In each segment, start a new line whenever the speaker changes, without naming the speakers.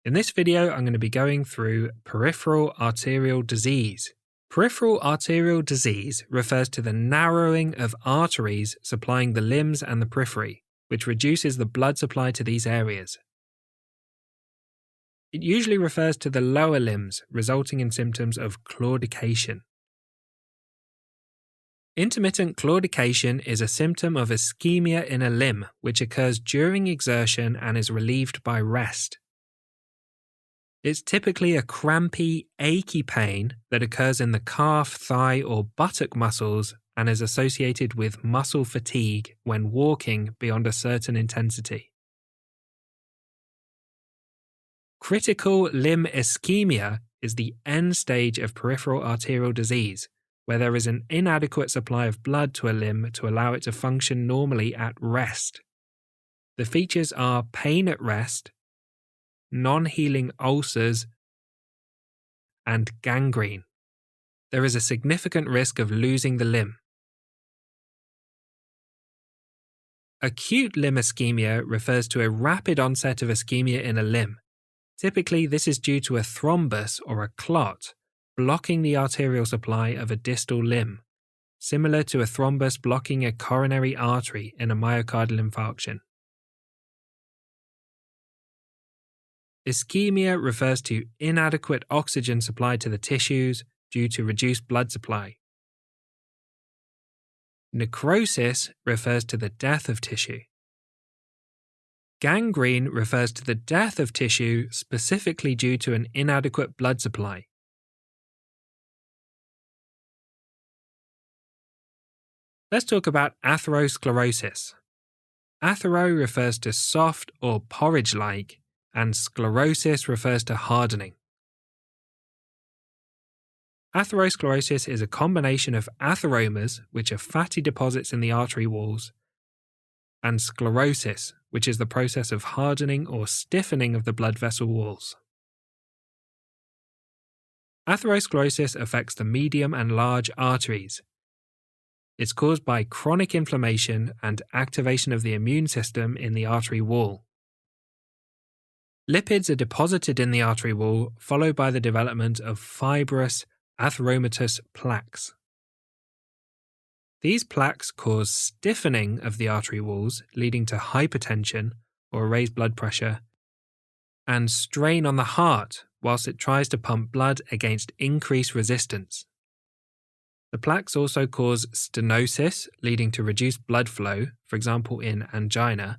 In this video, I'm going to be going through peripheral arterial disease. Peripheral arterial disease refers to the narrowing of arteries supplying the limbs and the periphery, which reduces the blood supply to these areas. It usually refers to the lower limbs, resulting in symptoms of claudication. Intermittent claudication is a symptom of ischemia in a limb which occurs during exertion and is relieved by rest. It's typically a crampy, achy pain that occurs in the calf, thigh, or buttock muscles and is associated with muscle fatigue when walking beyond a certain intensity. Critical limb ischemia is the end stage of peripheral arterial disease, where there is an inadequate supply of blood to a limb to allow it to function normally at rest. The features are pain at rest, non-healing ulcers, and gangrene. There is a significant risk of losing the limb. Acute limb ischemia refers to a rapid onset of ischemia in a limb. Typically, this is due to a thrombus or a clot blocking the arterial supply of a distal limb, similar to a thrombus blocking a coronary artery in a myocardial infarction. Ischemia refers to inadequate oxygen supply to the tissues due to reduced blood supply. Necrosis refers to the death of tissue. Gangrene refers to the death of tissue specifically due to an inadequate blood supply. Let's talk about atherosclerosis. Athero refers to soft or porridge-like, and sclerosis refers to hardening. Atherosclerosis is a combination of atheromas, which are fatty deposits in the artery walls, and sclerosis, which is the process of hardening or stiffening of the blood vessel walls. Atherosclerosis affects the medium and large arteries. It's caused by chronic inflammation and activation of the immune system in the artery wall. Lipids are deposited in the artery wall, followed by the development of fibrous atheromatous plaques. These plaques cause stiffening of the artery walls, leading to hypertension or raised blood pressure, and strain on the heart whilst it tries to pump blood against increased resistance. The plaques also cause stenosis, leading to reduced blood flow, for example in angina,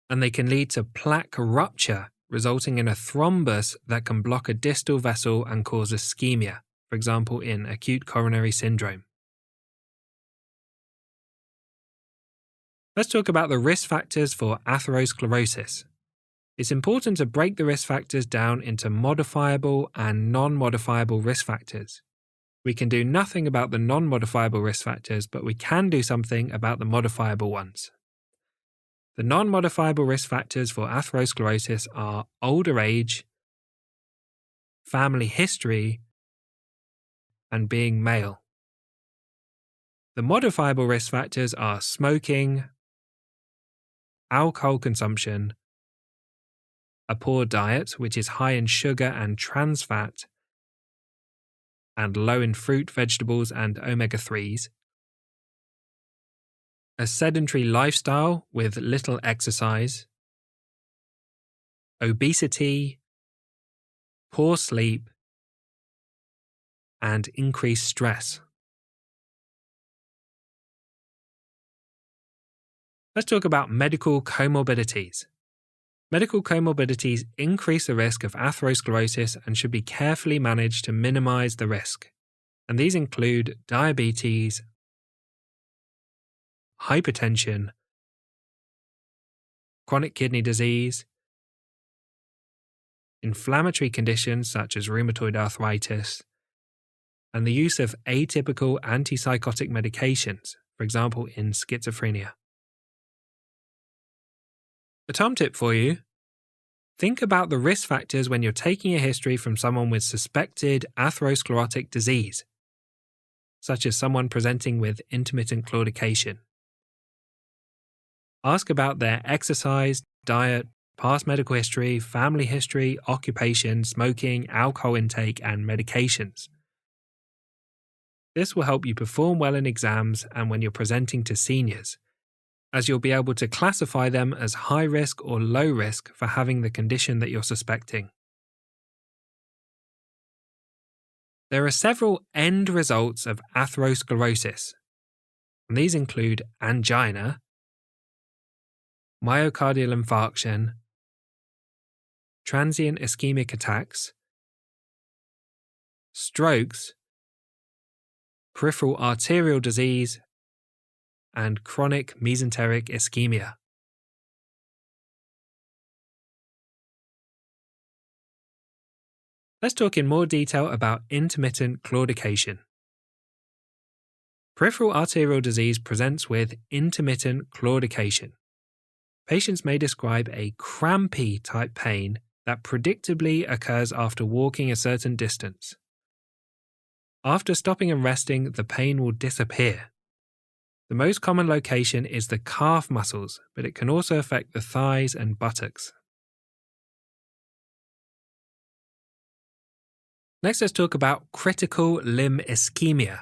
and they can lead to plaque rupture, resulting in a thrombus that can block a distal vessel and cause ischemia, for example in acute coronary syndrome. Let's talk about the risk factors for atherosclerosis. It's important to break the risk factors down into modifiable and non-modifiable risk factors. We can do nothing about the non-modifiable risk factors, but we can do something about the modifiable ones. The non-modifiable risk factors for atherosclerosis are older age, family history, and being male. The modifiable risk factors are smoking, alcohol consumption, a poor diet which is high in sugar and trans fat, and low in fruit, vegetables, and omega-3s, a sedentary lifestyle with little exercise, obesity, poor sleep, and increased stress. Let's talk about medical comorbidities. Medical comorbidities increase the risk of atherosclerosis and should be carefully managed to minimize the risk. And these include diabetes, hypertension, chronic kidney disease, inflammatory conditions such as rheumatoid arthritis, and the use of atypical antipsychotic medications, for example in schizophrenia. A Tom tip for you: think about the risk factors when you're taking a history from someone with suspected atherosclerotic disease, such as someone presenting with intermittent claudication. Ask about their exercise, diet, past medical history, family history, occupation, smoking, alcohol intake, and medications. This will help you perform well in exams and when you're presenting to seniors, as you'll be able to classify them as high risk or low risk for having the condition that you're suspecting. There are several end results of atherosclerosis, and these include angina, myocardial infarction, transient ischemic attacks, strokes, peripheral arterial disease, and chronic mesenteric ischemia. Let's talk in more detail about intermittent claudication. Peripheral arterial disease presents with intermittent claudication. Patients may describe a crampy type pain that predictably occurs after walking a certain distance. After stopping and resting, the pain will disappear. The most common location is the calf muscles, but it can also affect the thighs and buttocks. Next, let's talk about critical limb ischemia.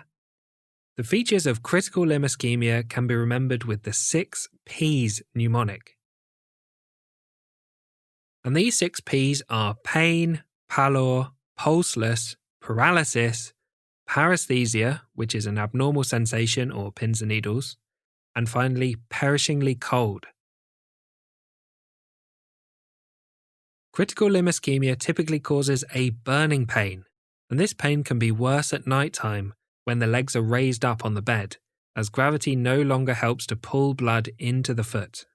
The features of critical limb ischemia can be remembered with the 6 P's mnemonic. And these 6 P's are pain, pallor, pulseless, paralysis, paresthesia, which is an abnormal sensation or pins and needles, and finally, perishingly cold. Critical limb ischemia typically causes a burning pain, and this pain can be worse at night time when the legs are raised up on the bed, as gravity no longer helps to pull blood into the foot.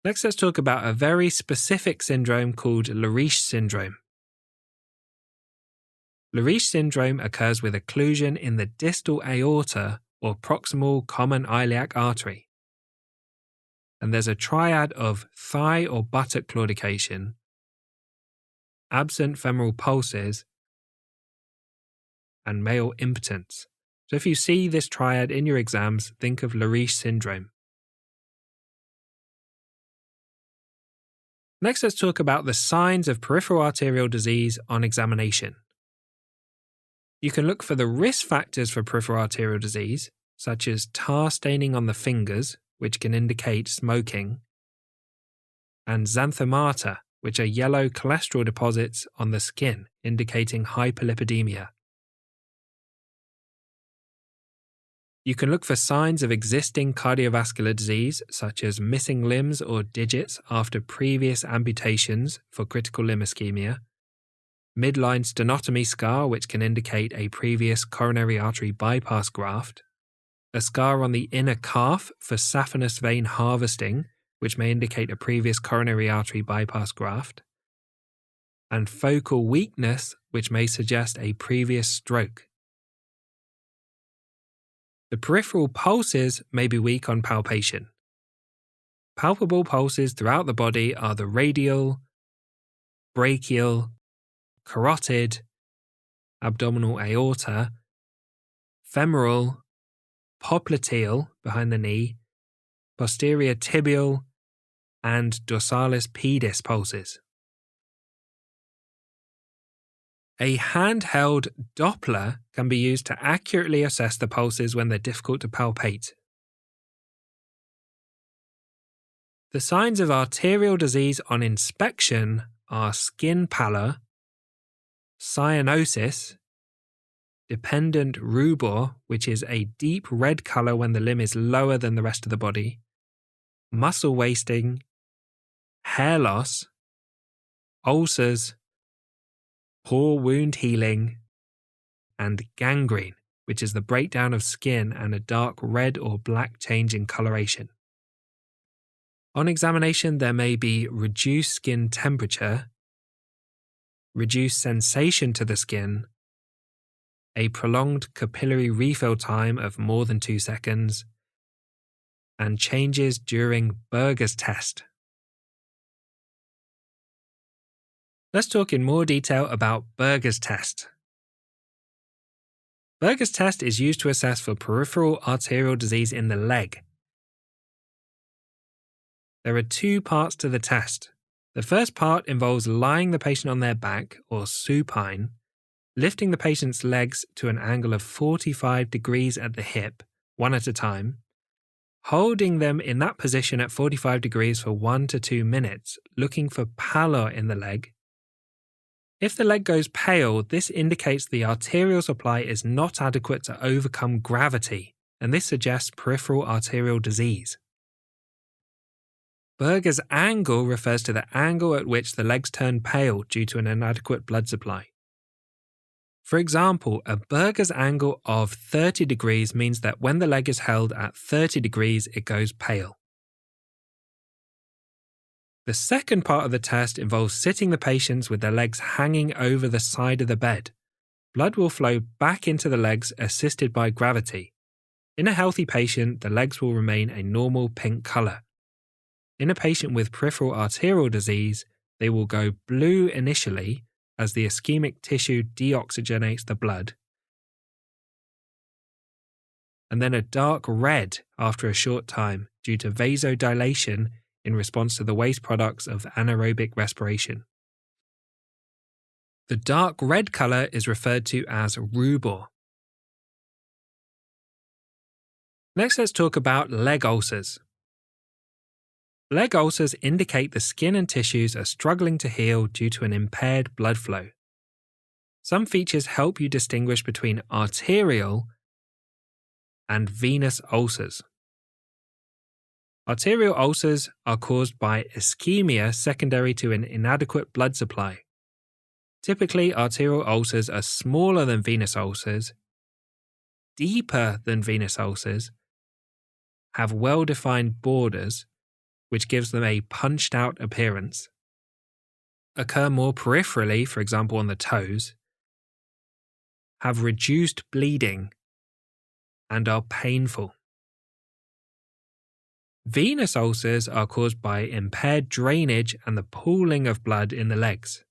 Next, let's talk about a very specific syndrome called Leriche syndrome. Leriche syndrome occurs with occlusion in the distal aorta or proximal common iliac artery. And there's a triad of thigh or buttock claudication, absent femoral pulses, and male impotence. So if you see this triad in your exams, think of Leriche syndrome. Next, let's talk about the signs of peripheral arterial disease on examination. You can look for the risk factors for peripheral arterial disease, such as tar staining on the fingers, which can indicate smoking, and xanthomata, which are yellow cholesterol deposits on the skin, indicating hyperlipidemia. You can look for signs of existing cardiovascular disease, such as missing limbs or digits after previous amputations for critical limb ischemia, midline stenotomy scar, which can indicate a previous coronary artery bypass graft, a scar on the inner calf for saphenous vein harvesting, which may indicate a previous coronary artery bypass graft, and focal weakness, which may suggest a previous stroke. The peripheral pulses may be weak on palpation. Palpable pulses throughout the body are the radial, brachial, carotid, abdominal aorta, femoral, popliteal behind the knee, posterior tibial, and dorsalis pedis pulses. A handheld Doppler can be used to accurately assess the pulses when they're difficult to palpate. The signs of arterial disease on inspection are skin pallor, cyanosis, dependent rubor, which is a deep red color when the limb is lower than the rest of the body, muscle wasting, hair loss, ulcers, poor wound healing, and gangrene, which is the breakdown of skin and a dark red or black change in coloration. On examination, there may be reduced skin temperature, reduced sensation to the skin, a prolonged capillary refill time of more than 2 seconds, and changes during Berger's test. Let's talk in more detail about Berger's test. Berger's test is used to assess for peripheral arterial disease in the leg. There are two parts to the test. The first part involves lying the patient on their back, or supine, lifting the patient's legs to an angle of 45 degrees at the hip, one at a time, holding them in that position at 45 degrees for 1 to 2 minutes, looking for pallor in the leg. If the leg goes pale, this indicates the arterial supply is not adequate to overcome gravity, and this suggests peripheral arterial disease. Berger's angle refers to the angle at which the legs turn pale due to an inadequate blood supply. For example, a Berger's angle of 30 degrees means that when the leg is held at 30 degrees, it goes pale. The second part of the test involves sitting the patients with their legs hanging over the side of the bed. Blood will flow back into the legs assisted by gravity. In a healthy patient, the legs will remain a normal pink color. In a patient with peripheral arterial disease, they will go blue initially as the ischemic tissue deoxygenates the blood, and then a dark red after a short time due to vasodilation in response to the waste products of anaerobic respiration. The dark red color is referred to as rubor. Next, let's talk about leg ulcers. Leg ulcers indicate the skin and tissues are struggling to heal due to an impaired blood flow. Some features help you distinguish between arterial and venous ulcers. Arterial ulcers are caused by ischemia secondary to an inadequate blood supply. Typically, arterial ulcers are smaller than venous ulcers, deeper than venous ulcers, have well-defined borders, which gives them a punched-out appearance, occur more peripherally, for example on the toes, have reduced bleeding, and are painful. Venous ulcers are caused by impaired drainage and the pooling of blood in the legs.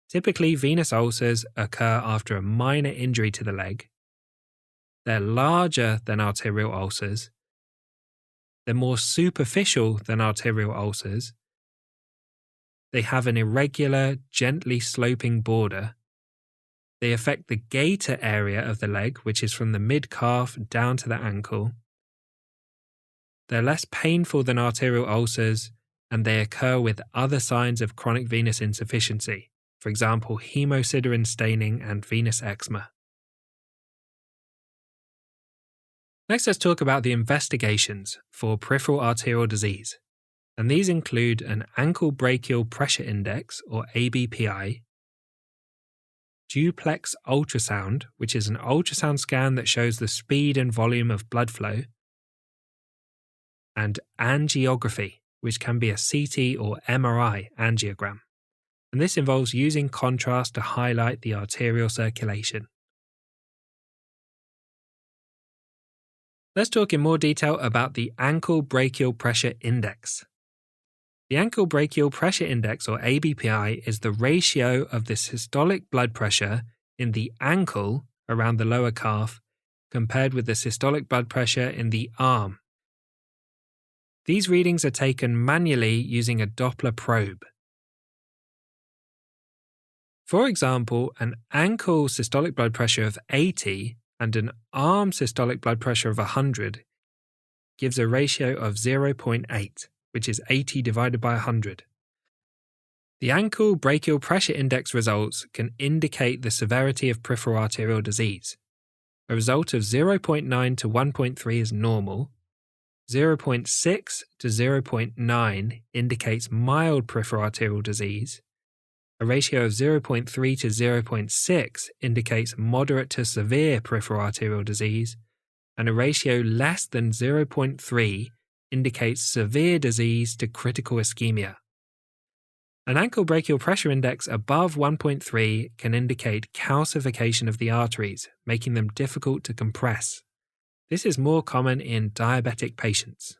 Typically, venous ulcers occur after a minor injury to the leg. They're larger than arterial ulcers. They're more superficial than arterial ulcers. They have an irregular, gently sloping border. They affect the gaiter area of the leg, which is from the mid-calf down to the ankle. They're less painful than arterial ulcers, and they occur with other signs of chronic venous insufficiency, for example, hemosiderin staining and venous eczema. Next, let's talk about the investigations for peripheral arterial disease, and these include an ankle brachial pressure index, or ABPI, duplex ultrasound, which is an ultrasound scan that shows the speed and volume of blood flow, and angiography, which can be a CT or MRI angiogram, and this involves using contrast to highlight the arterial circulation. Let's talk in more detail about the ankle brachial pressure index. The ankle brachial pressure index, or ABPI, is the ratio of the systolic blood pressure in the ankle around the lower calf compared with the systolic blood pressure in the arm. These readings are taken manually using a Doppler probe. For example, an ankle systolic blood pressure of 80 and an arm systolic blood pressure of 100 gives a ratio of 0.8, which is 80 divided by 100. The ankle brachial pressure index results can indicate the severity of peripheral arterial disease. A result of 0.9 to 1.3 is normal. 0.6 to 0.9 indicates mild peripheral arterial disease. A ratio of 0.3 to 0.6 indicates moderate to severe peripheral arterial disease, and a ratio less than 0.3 indicates severe disease to critical ischemia. An ankle brachial pressure index above 1.3 can indicate calcification of the arteries, making them difficult to compress. This is more common in diabetic patients.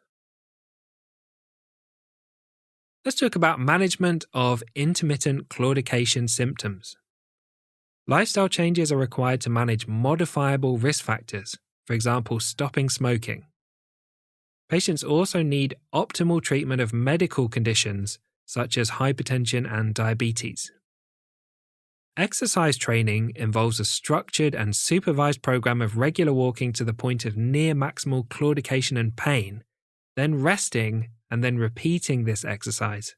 Let's talk about management of intermittent claudication symptoms. Lifestyle changes are required to manage modifiable risk factors, for example, stopping smoking. Patients also need optimal treatment of medical conditions such as hypertension and diabetes. Exercise training involves a structured and supervised program of regular walking to the point of near maximal claudication and pain, then resting and then repeating this exercise.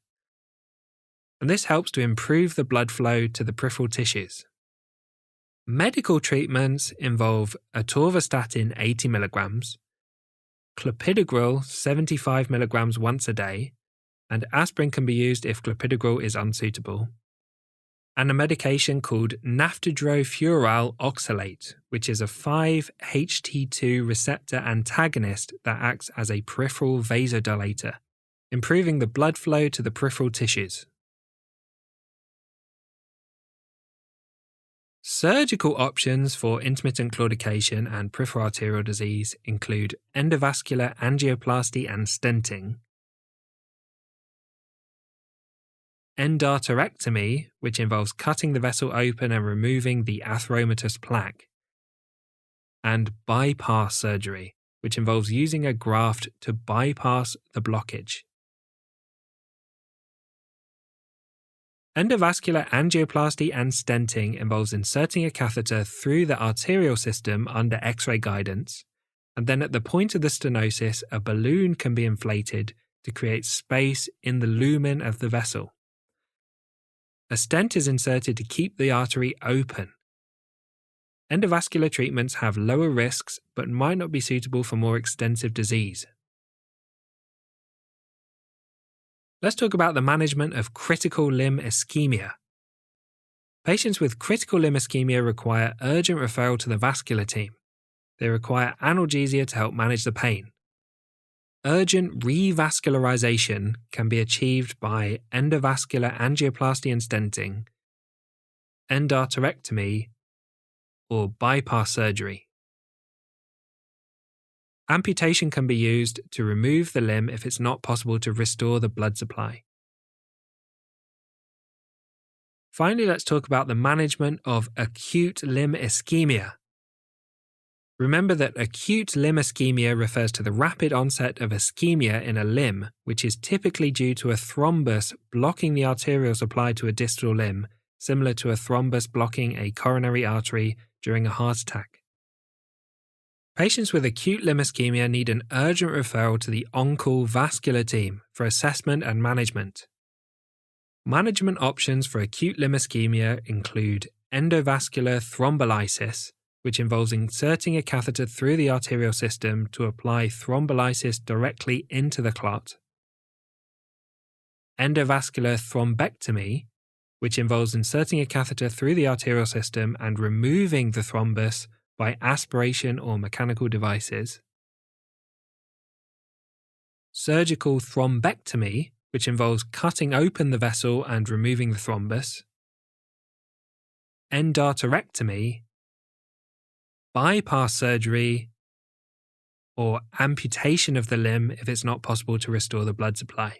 And this helps to improve the blood flow to the peripheral tissues. Medical treatments involve atorvastatin 80 mg, clopidogrel 75 mg once a day, and aspirin can be used if clopidogrel is unsuitable, and a medication called naftidrofuryl oxalate, which is a 5-HT2 receptor antagonist that acts as a peripheral vasodilator, improving the blood flow to the peripheral tissues. Surgical options for intermittent claudication and peripheral arterial disease include endovascular angioplasty and stenting, endarterectomy, which involves cutting the vessel open and removing the atheromatous plaque, and bypass surgery, which involves using a graft to bypass the blockage. Endovascular angioplasty and stenting involves inserting a catheter through the arterial system under X-ray guidance, and then at the point of the stenosis, a balloon can be inflated to create space in the lumen of the vessel. A stent is inserted to keep the artery open. Endovascular treatments have lower risks but might not be suitable for more extensive disease. Let's talk about the management of critical limb ischemia. Patients with critical limb ischemia require urgent referral to the vascular team. They require analgesia to help manage the pain. Urgent revascularization can be achieved by endovascular angioplasty and stenting, endarterectomy, or bypass surgery. Amputation can be used to remove the limb if it's not possible to restore the blood supply. Finally, let's talk about the management of acute limb ischemia. Remember that acute limb ischemia refers to the rapid onset of ischemia in a limb, which is typically due to a thrombus blocking the arterial supply to a distal limb, similar to a thrombus blocking a coronary artery during a heart attack. Patients with acute limb ischemia need an urgent referral to the on-call vascular team for assessment and management. Management options for acute limb ischemia include endovascular thrombolysis, which involves inserting a catheter through the arterial system to apply thrombolysis directly into the clot, endovascular thrombectomy, which involves inserting a catheter through the arterial system and removing the thrombus by aspiration or mechanical devices, surgical thrombectomy, which involves cutting open the vessel and removing the thrombus, endarterectomy, bypass surgery, or amputation of the limb if it's not possible to restore the blood supply.